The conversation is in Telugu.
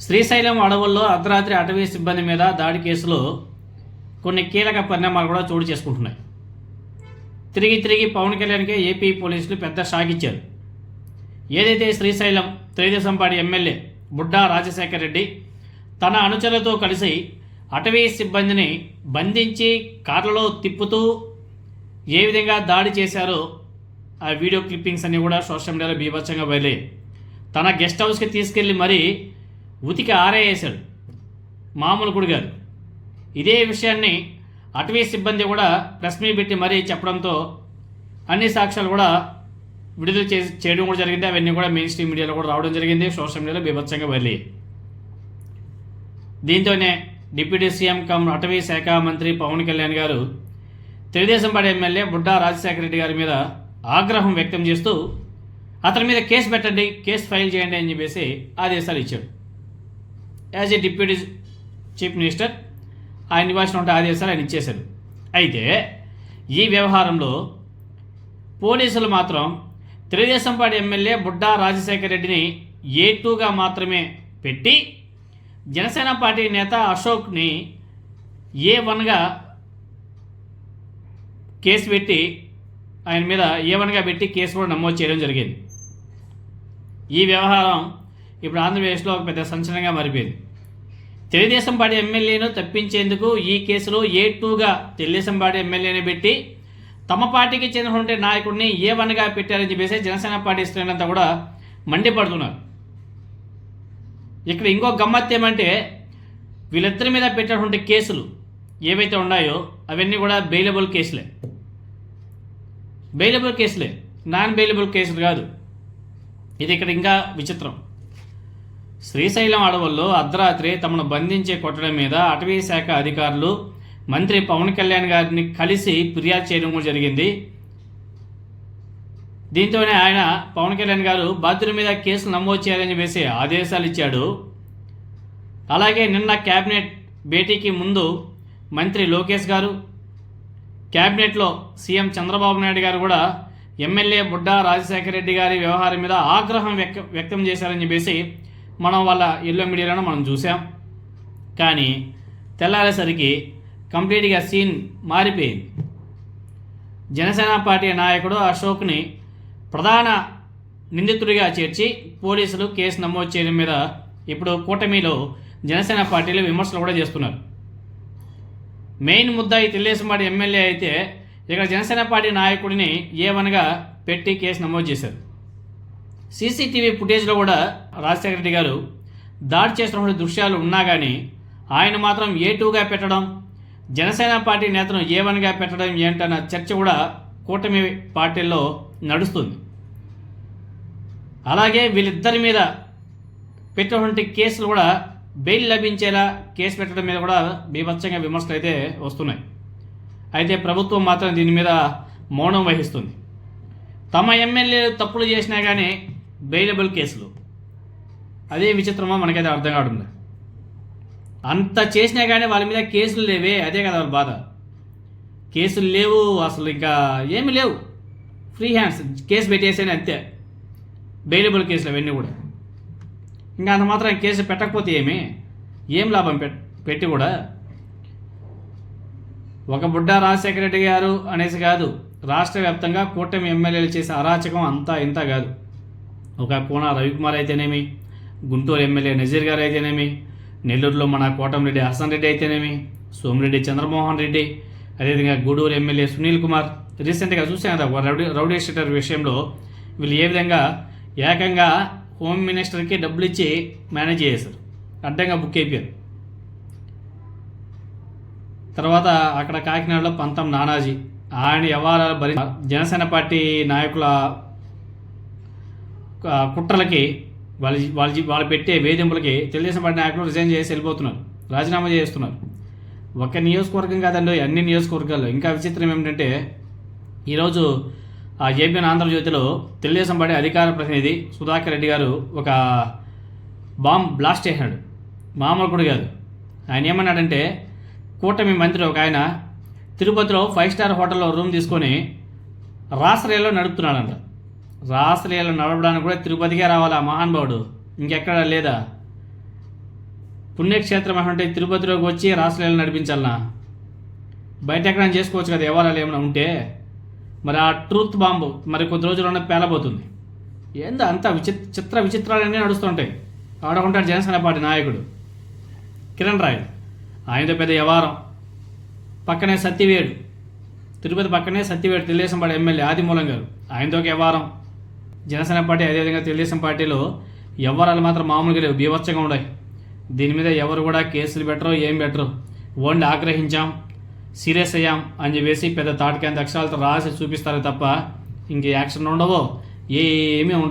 శ్రీశైలం అడవుల్లో అర్ధరాత్రి అటవీ సిబ్బంది మీద దాడి కేసులో కొన్ని కీలక పరిణామాలు కూడా చోటు చేసుకుంటున్నాయి. తిరిగి పవన్ కళ్యాణ్కే ఏపీ పోలీసులు పెద్ద షాక్ ఇచ్చారు. ఏదైతే శ్రీశైలం తెలుగుదేశం పార్టీ ఎమ్మెల్యే బుడ్డా రాజశేఖర రెడ్డి తన అనుచరులతో కలిసి అటవీ సిబ్బందిని బంధించి కార్లలో తిప్పుతూ ఏ విధంగా దాడి చేశారో ఆ వీడియో క్లిప్పింగ్స్ అన్నీ కూడా సోషల్ మీడియాలో బీభత్సంగా బయలే. తన గెస్ట్ హౌస్కి తీసుకెళ్ళి మరీ ఉతికి ఆరేసాడు, మామూలు కూడా కాదు. ఇదే విషయాన్ని అటవీ సిబ్బంది కూడా ప్రెస్ మీట్ పెట్టి మరీ చెప్పడంతో అన్ని సాక్ష్యాలు కూడా విడుదల చేయడం కూడా జరిగింది. అవన్నీ కూడా మెయిన్ స్ట్రీమ్ మీడియాలో కూడా రావడం జరిగింది, సోషల్ మీడియాలో బీభత్సంగా బయలే. దీంతోనే డిప్యూటీ సీఎం కమ్ అటవీ శాఖ మంత్రి పవన్ కళ్యాణ్ గారు తెలుగుదేశం పార్టీ ఎమ్మెల్యే బుడ్డా రాజశేఖర రెడ్డి గారి మీద ఆగ్రహం వ్యక్తం చేస్తూ అతని మీద కేసు పెట్టండి, కేసు ఫైల్ చేయండి అని చెప్పేసి ఆదేశాలు ఇచ్చాడు. As a deputy chief minister ఆయన నివాసం ఉంటే ఆదేశాలు ఆయన ఇచ్చేశారు. అయితే ఈ వ్యవహారంలో పోలీసులు మాత్రం తెలుగుదేశం పార్టీ ఎమ్మెల్యే బుడ్డా రాజశేఖర రెడ్డిని A2గా మాత్రమే పెట్టి జనసేన పార్టీ నేత అశోక్ని A1గా కేసు పెట్టి ఆయన మీద A1గా పెట్టి కేసు కూడా నమోదు చేయడం జరిగింది. ఈ వ్యవహారం ఇప్పుడు ఆంధ్రప్రదేశ్లో ఒక పెద్ద సంచలనంగా మారిపోయింది. తెలుగుదేశం పార్టీ ఎమ్మెల్యేను తప్పించేందుకు ఈ కేసులో A2గా తెలుగుదేశం పార్టీ ఎమ్మెల్యేని పెట్టి తమ పార్టీకి చెందినటువంటి నాయకుడిని A1గా పెట్టారని చెప్పేసి జనసేన పార్టీ శ్రేణులంతా కూడా మండిపడుతున్నారు. ఇక్కడ ఇంకో గమ్మత్తు ఏమంటే వీళ్ళిద్దరి మీద పెట్టినటువంటి కేసులు ఏవైతే ఉన్నాయో అవన్నీ కూడా బెయిలబుల్ కేసులే, నాన్ బెయిలబుల్ కేసులు కాదు. ఇది ఇక్కడ ఇంకా విచిత్రం. శ్రీశైలం అడవుల్లో అర్ధరాత్రి తమను బంధించే కొట్టడం మీద అటవీ శాఖ అధికారులు మంత్రి పవన్ కళ్యాణ్ గారిని కలిసి ఫిర్యాదు చేయడం కూడా జరిగింది. దీంతోనే ఆయన పవన్ కళ్యాణ్ గారు బాధ్యుల మీద కేసులు నమోదు చేయాలని చెప్పేసి ఆదేశాలు ఇచ్చాడు. అలాగే నిన్న క్యాబినెట్ భేటీకి ముందు మంత్రి లోకేష్ గారు, క్యాబినెట్లో సీఎం చంద్రబాబు నాయుడు గారు కూడా ఎమ్మెల్యే బుడ్డా రాజశేఖర రెడ్డి గారి వ్యవహారం మీద ఆగ్రహం వ్యక్తం చేశారని చెప్పేసి మనం వాళ్ళ ఎల్లో మీడియాలో మనం చూసాం. కానీ తెల్లారేసరికి కంప్లీట్గా సీన్ మారిపోయింది. జనసేన పార్టీ నాయకుడు అశోక్ని ప్రధాన నిందితుడిగా చేర్చి పోలీసులు కేసు నమోదు చేయడం మీద ఇప్పుడు కూటమిలో జనసేన పార్టీలు విమర్శలు కూడా చేస్తున్నారు. మెయిన్ ముద్దాయి తెలుగుదేశం పార్టీ ఎమ్మెల్యే అయితే ఇక్కడ జనసేన పార్టీ నాయకుడిని A1గా పెట్టి కేసు నమోదు చేశారు. సీసీటీవీ ఫుటేజ్లో కూడా రాజశేఖర రెడ్డి గారు దాడి చేస్తున్న దృశ్యాలు ఉన్నా కానీ ఆయన మాత్రం A2గా పెట్టడం, జనసేన పార్టీ నేతను A1గా పెట్టడం ఏంటన్న చర్చ కూడా కూటమి పార్టీల్లో నడుస్తుంది. అలాగే వీళ్ళిద్దరి మీద పెట్టినటువంటి కేసులు కూడా బెయిల్ లభించేలా కేసు పెట్టడం మీద కూడా బీభత్సంగా విమర్శలు అయితే వస్తున్నాయి. అయితే ప్రభుత్వం మాత్రం దీని మీద మౌనం వహిస్తుంది. తమ ఎమ్మెల్యేలు తప్పులు చేసినా కానీ బెయిలబుల్ కేసులు, అదే విచిత్రమో మనకైతే అర్థం కావడం. అంత చేసినా కానీ వాళ్ళ మీద కేసులు లేవే, అదే కదా వాళ్ళ బాధ. కేసులు లేవు, అసలు ఇంకా ఏమి లేవు, ఫ్రీ హ్యాండ్స్, కేసు పెట్టేసేనే అంతే. బెయిలబుల్ కేసులు అవన్నీ కూడా. ఇంకా అంత మాత్రం కేసు పెట్టకపోతే ఏం లాభం పెట్టి కూడా. ఒక బుడ్డా రాజశేఖర రెడ్డి గారు అనేసి కాదు, రాష్ట్ర వ్యాప్తంగా కూటమి ఎమ్మెల్యేలు చేసే అరాచకం అంతా ఇంత కాదు. ఒక కోన రవికుమార్ అయితేనేమి, గుంటూరు ఎమ్మెల్యే నజీర్ గారు అయితేనేమి, నెల్లూరులో మన కోటమిరెడ్డి హసన్ రెడ్డి అయితేనేమి, సోమిరెడ్డి చంద్రమోహన్ రెడ్డి, అదేవిధంగా గూడూరు ఎమ్మెల్యే సునీల్ కుమార్. రీసెంట్గా చూసాం కదా రౌడీ షీటర్ విషయంలో వీళ్ళు ఏ విధంగా ఏకంగా హోమ్ మినిస్టర్కి డబ్బులు ఇచ్చి మేనేజ్ చేశారు, అడ్డంగా బుక్ అయిపోయారు. తర్వాత అక్కడ కాకినాడలో పంతం నానాజీ, ఆయన వ్యవహారాలు జనసేన పార్టీ నాయకుల కుట్రలకి వాళ్ళు పెట్టే వేధింపులకి తెలుగుదేశం పార్టీ నాయకులు రిజైన్ చేసి వెళ్ళిపోతున్నారు, రాజీనామా చేస్తున్నారు. ఒక నియోజకవర్గం కాదండి, అన్ని నియోజకవర్గాల్లో. ఇంకా విచిత్రం ఏమిటంటే ఈరోజు ఆ ఏబిఎన్ ఆంధ్రజ్యోతిలో తెలుగుదేశం పార్టీ అధికార ప్రతినిధి సుధాకర్ రెడ్డి గారు ఒక బాంబ్ బ్లాస్ట్ చేశాడు, మామూలు కూడా కాదు. ఆయన ఏమన్నాడంటే కూటమి మంత్రి ఒక ఆయన తిరుపతిలో 5 స్టార్ హోటల్లో రూమ్ తీసుకొని రాసలీలలో నడుపుతున్నాడంట. రాసలీలలో నడపడానికి కూడా తిరుపతికే రావాలి ఆ మహానుభావుడు, ఇంకెక్కడా లేదా? పుణ్యక్షేత్రం అంటే తిరుపతిలోకి వచ్చి రాసలీలను నడిపించాలనా? బయట ఎక్కడైనా చేసుకోవచ్చు కదా, వ్యవహారాలు ఏమైనా ఉంటే. మరి ఆ ట్రూత్ బాంబు మరి కొద్ది రోజుల్లోనే పేలబోతుంది. ఏందో అంత చిత్ర విచిత్రాలన్నీ నడుస్తుంటాయి. ఆడుకుంటాడు జనసేన పార్టీ నాయకుడు కిరణ్ రాయ్, ఆయనతో పెద్ద వ్యవహారం. పక్కనే సత్యవేడు, తిరుపతి పక్కనే సత్యవేడు తెలుగుదేశం పార్టీ ఎమ్మెల్యే ఆదిమూలం గారు, ఆయనతో వ్యవహారం. జనసేన పార్టీ అదేవిధంగా తెలుగుదేశం పార్టీలో వ్యవహారాలు మాత్రం మామూలుగా లేవు, బీభత్సంగా ఉన్నాయి. దీని మీద ఎవరు కూడా కేసులు పెట్టరు, ఏం పెట్టరు. ఓన్లీ ఆగ్రహించాం, సీరియస్ అయ్యాం అని చెప్పేసి పెద్ద తాటికాంత అక్షరాలతో రాసి చూపిస్తారు తప్ప ఇంక యాక్షన్ ఉండవు, ఏమీ ఉండవు.